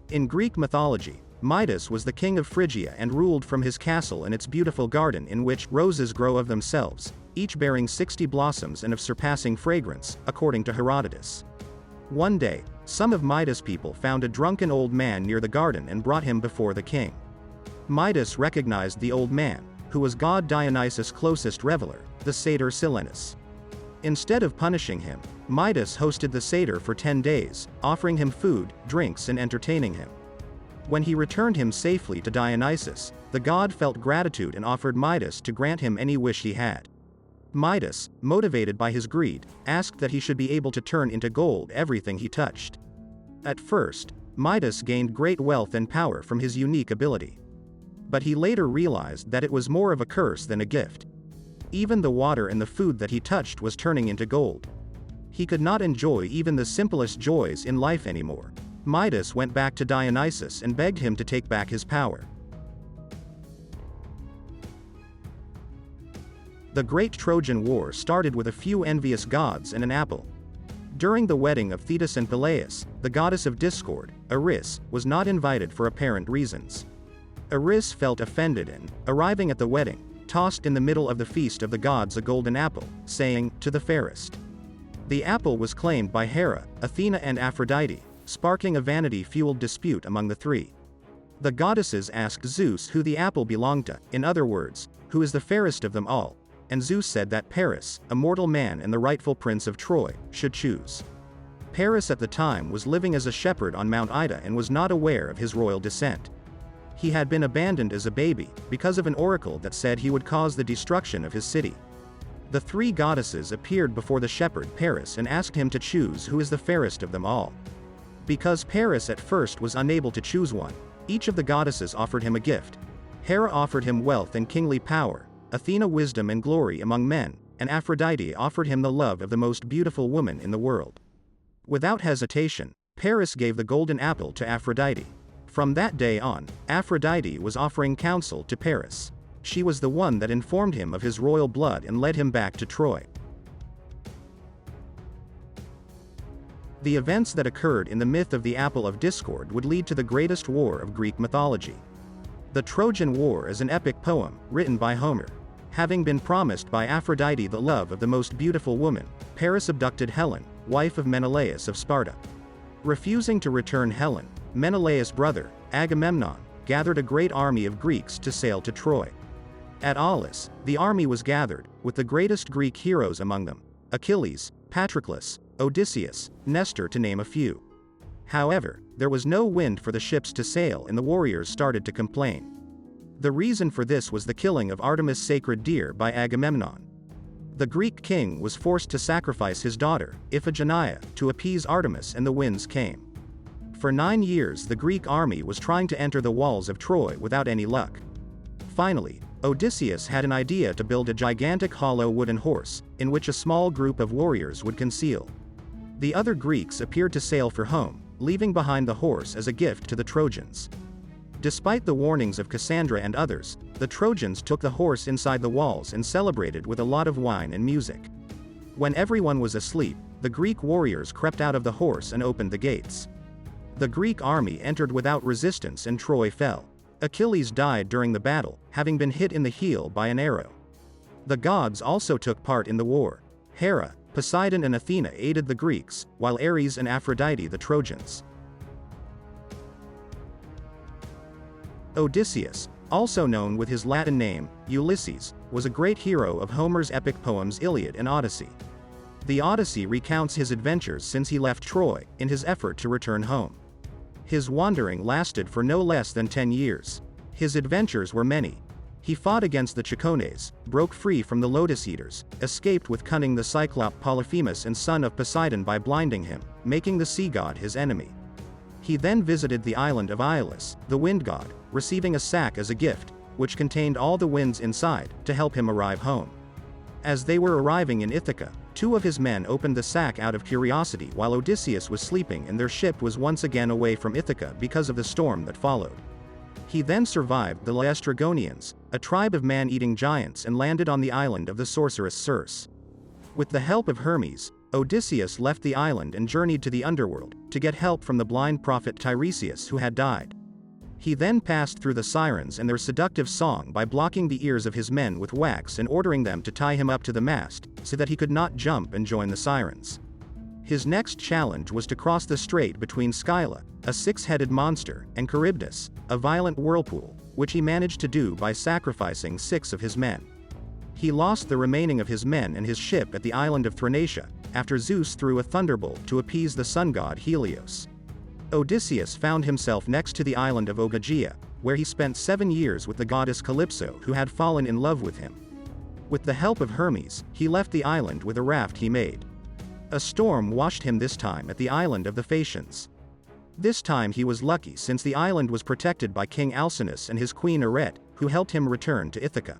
In Greek mythology, Midas was the king of Phrygia and ruled from his castle in its beautiful garden in which roses grow of themselves, each bearing 60 blossoms and of surpassing fragrance, according to Herodotus. One day, some of Midas' people found a drunken old man near the garden and brought him before the king. Midas recognized the old man, who was god Dionysus' closest reveler, the satyr Silenus. Instead of punishing him, Midas hosted the satyr for 10 days, offering him food, drinks and entertaining him. When he returned him safely to Dionysus, the god felt gratitude and offered Midas to grant him any wish he had. Midas, motivated by his greed, asked that he should be able to turn into gold everything he touched. At first, Midas gained great wealth and power from his unique ability. But he later realized that it was more of a curse than a gift. Even the water and the food that he touched was turning into gold. He could not enjoy even the simplest joys in life anymore. Midas went back to Dionysus and begged him to take back his power. The Great Trojan War started with a few envious gods and an apple. During the wedding of Thetis and Peleus, the goddess of discord, Eris, was not invited for apparent reasons. Eris felt offended and, arriving at the wedding, tossed in the middle of the feast of the gods a golden apple, saying, "To the fairest." The apple was claimed by Hera, Athena and Aphrodite, sparking a vanity-fueled dispute among the three. The goddesses asked Zeus who the apple belonged to, in other words, who is the fairest of them all, and Zeus said that Paris, a mortal man and the rightful prince of Troy, should choose. Paris at the time was living as a shepherd on Mount Ida and was not aware of his royal descent. He had been abandoned as a baby, because of an oracle that said he would cause the destruction of his city. The three goddesses appeared before the shepherd Paris and asked him to choose who is the fairest of them all. Because Paris at first was unable to choose one, each of the goddesses offered him a gift. Hera offered him wealth and kingly power, Athena wisdom and glory among men, and Aphrodite offered him the love of the most beautiful woman in the world. Without hesitation, Paris gave the golden apple to Aphrodite. From that day on, Aphrodite was offering counsel to Paris. She was the one that informed him of his royal blood and led him back to Troy. The events that occurred in the myth of the Apple of Discord would lead to the greatest war of Greek mythology. The Trojan War is an epic poem, written by Homer. Having been promised by Aphrodite the love of the most beautiful woman, Paris abducted Helen, wife of Menelaus of Sparta. Refusing to return Helen, Menelaus' brother, Agamemnon, gathered a great army of Greeks to sail to Troy. At Aulis, the army was gathered, with the greatest Greek heroes among them, Achilles, Patroclus, Odysseus, Nestor to name a few. However, there was no wind for the ships to sail and the warriors started to complain. The reason for this was the killing of Artemis' sacred deer by Agamemnon. The Greek king was forced to sacrifice his daughter, Iphigenia, to appease Artemis and the winds came. For 9 years the Greek army was trying to enter the walls of Troy without any luck. Finally, Odysseus had an idea to build a gigantic hollow wooden horse, in which a small group of warriors would conceal. The other Greeks appeared to sail for home, leaving behind the horse as a gift to the Trojans. Despite the warnings of Cassandra and others, the Trojans took the horse inside the walls and celebrated with a lot of wine and music. When everyone was asleep, the Greek warriors crept out of the horse and opened the gates. The Greek army entered without resistance and Troy fell. Achilles died during the battle, having been hit in the heel by an arrow. The gods also took part in the war. Hera, Poseidon and Athena aided the Greeks, while Ares and Aphrodite the Trojans. Odysseus, also known with his Latin name, Ulysses, was a great hero of Homer's epic poems Iliad and Odyssey. The Odyssey recounts his adventures since he left Troy, in his effort to return home. His wandering lasted for no less than 10 years. His adventures were many. He fought against the Chacones, broke free from the Lotus Eaters, escaped with cunning the Cyclop Polyphemus and son of Poseidon by blinding him, making the sea god his enemy. He then visited the island of Iolus, the wind god, receiving a sack as a gift, which contained all the winds inside, to help him arrive home. As they were arriving in Ithaca, 2 of his men opened the sack out of curiosity while Odysseus was sleeping and their ship was once again away from Ithaca because of the storm that followed. He then survived the Laestrygonians, a tribe of man-eating giants, and landed on the island of the sorceress Circe. With the help of Hermes, Odysseus left the island and journeyed to the underworld, to get help from the blind prophet Tiresias who had died. He then passed through the sirens and their seductive song by blocking the ears of his men with wax and ordering them to tie him up to the mast, so that he could not jump and join the sirens. His next challenge was to cross the strait between Scylla, a six-headed monster, and Charybdis, a violent whirlpool, which he managed to do by sacrificing 6 of his men. He lost the remaining of his men and his ship at the island of Thrinacia, after Zeus threw a thunderbolt to appease the sun god Helios. Odysseus found himself next to the island of Ogygia, where he spent 7 years with the goddess Calypso who had fallen in love with him. With the help of Hermes, he left the island with a raft he made. A storm washed him this time at the island of the Phaeacians. This time he was lucky since the island was protected by King Alcinous and his queen Arete, who helped him return to Ithaca.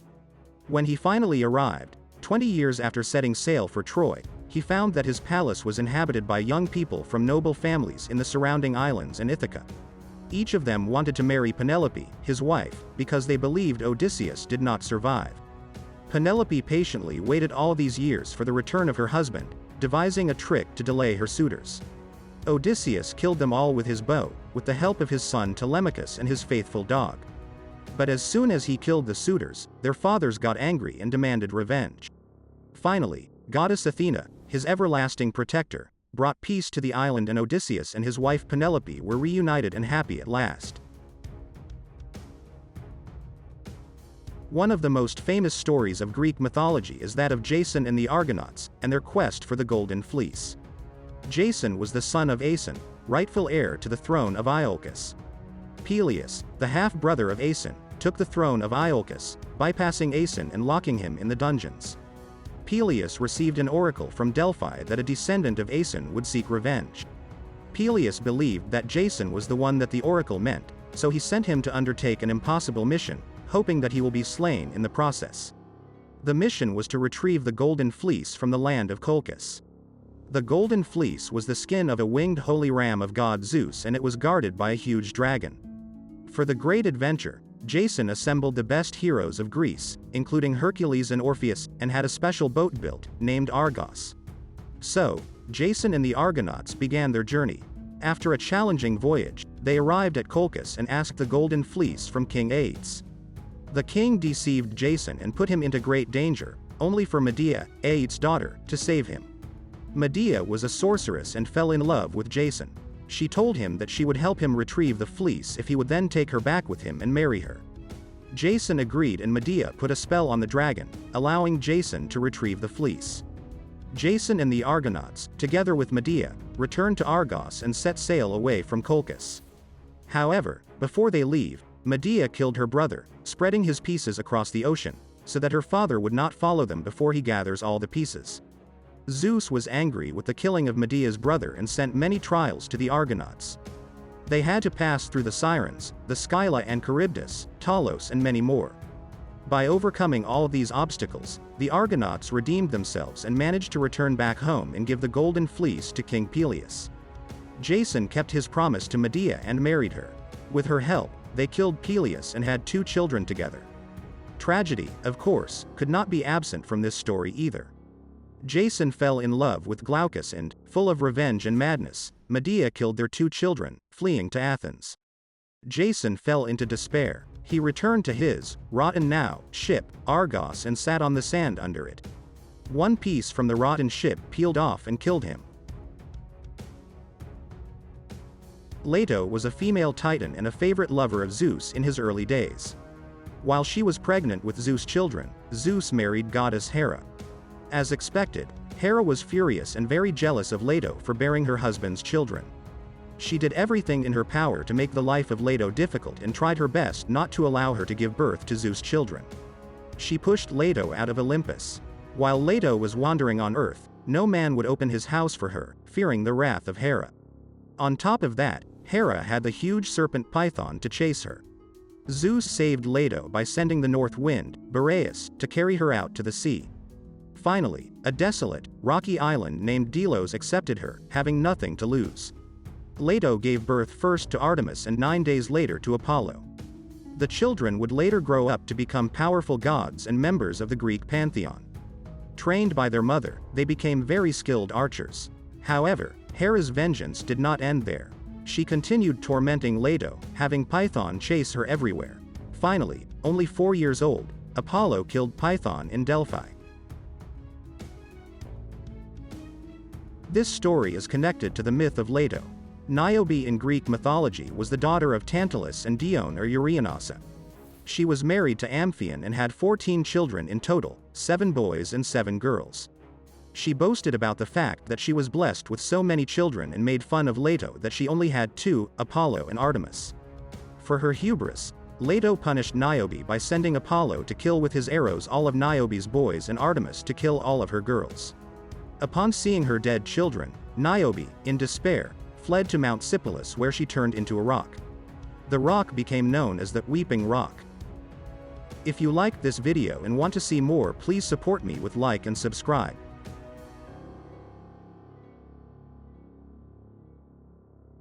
When he finally arrived, 20 years after setting sail for Troy, he found that his palace was inhabited by young people from noble families in the surrounding islands and Ithaca. Each of them wanted to marry Penelope, his wife, because they believed Odysseus did not survive. Penelope patiently waited all these years for the return of her husband, devising a trick to delay her suitors. Odysseus killed them all with his bow, with the help of his son Telemachus and his faithful dog. But as soon as he killed the suitors, their fathers got angry and demanded revenge. Finally, goddess Athena, his everlasting protector, brought peace to the island, and Odysseus and his wife Penelope were reunited and happy at last. One of the most famous stories of Greek mythology is that of Jason and the Argonauts, and their quest for the Golden Fleece. Jason was the son of Aeson, rightful heir to the throne of Iolcus. Peleus, the half-brother of Aeson, took the throne of Iolcus, bypassing Aeson and locking him in the dungeons. Peleus received an oracle from Delphi that a descendant of Aeson would seek revenge. Peleus believed that Jason was the one that the oracle meant, so he sent him to undertake an impossible mission, hoping that he will be slain in the process. The mission was to retrieve the Golden Fleece from the land of Colchis. The Golden Fleece was the skin of a winged holy ram of god Zeus, and it was guarded by a huge dragon. For the great adventure, Jason assembled the best heroes of Greece, including Hercules and Orpheus, and had a special boat built, named Argos. So, Jason and the Argonauts began their journey. After a challenging voyage, they arrived at Colchis and asked the Golden Fleece from King Aedes. The king deceived Jason and put him into great danger, only for Medea, Aedes' daughter, to save him. Medea was a sorceress and fell in love with Jason. She told him that she would help him retrieve the fleece if he would then take her back with him and marry her. Jason agreed, and Medea put a spell on the dragon, allowing Jason to retrieve the fleece. Jason and the Argonauts, together with Medea, returned to Argos and set sail away from Colchis. However, before they leave, Medea killed her brother, spreading his pieces across the ocean, so that her father would not follow them before he gathers all the pieces. Zeus was angry with the killing of Medea's brother and sent many trials to the Argonauts. They had to pass through the Sirens, the Scylla and Charybdis, Talos, and many more. By overcoming all of these obstacles, the Argonauts redeemed themselves and managed to return back home and give the Golden Fleece to King Peleus. Jason kept his promise to Medea and married her. With her help, they killed Peleus and had 2 children together. Tragedy, of course, could not be absent from this story either. Jason fell in love with Glaucus and, full of revenge and madness, Medea killed their 2 children, fleeing to Athens. Jason fell into despair. He returned to his, rotten now, ship, Argos, and sat on the sand under it. One piece from the rotten ship peeled off and killed him. Leto was a female titan and a favorite lover of Zeus in his early days. While she was pregnant with Zeuss Children, Zeus married goddess Hera. As expected, Hera was furious and very jealous of Leto for bearing her husband's children. She did everything in her power to make the life of Leto difficult and tried her best not to allow her to give birth to Zeuss Children. She pushed Leto out of Olympus. While Leto was wandering on Earth, no man would open his house for her, fearing the wrath of Hera. On top of that, Hera had the huge serpent Python to chase her. Zeus saved Leto by sending the north wind, Boreas, to carry her out to the sea. Finally, a desolate, rocky island named Delos accepted her, having nothing to lose. Leto gave birth first to Artemis and 9 days later to Apollo. The children would later grow up to become powerful gods and members of the Greek pantheon. Trained by their mother, they became very skilled archers. However, Hera's vengeance did not end there. She continued tormenting Leto, having Python chase her everywhere. Finally, only 4 years old, Apollo killed Python in Delphi. This story is connected to the myth of Leto. Niobe in Greek mythology was the daughter of Tantalus and Dione or Euryanosa. She was married to Amphion and had 14 children in total, 7 boys and 7 girls. She boasted about the fact that she was blessed with so many children and made fun of Leto that she only had 2, Apollo and Artemis. For her hubris, Leto punished Niobe by sending Apollo to kill with his arrows all of Niobe's boys and Artemis to kill all of her girls. Upon seeing her dead children, Niobe, in despair, fled to Mount Sipylus where she turned into a rock. The rock became known as the Weeping Rock. If you liked this video and want to see more, please support me with like and subscribe.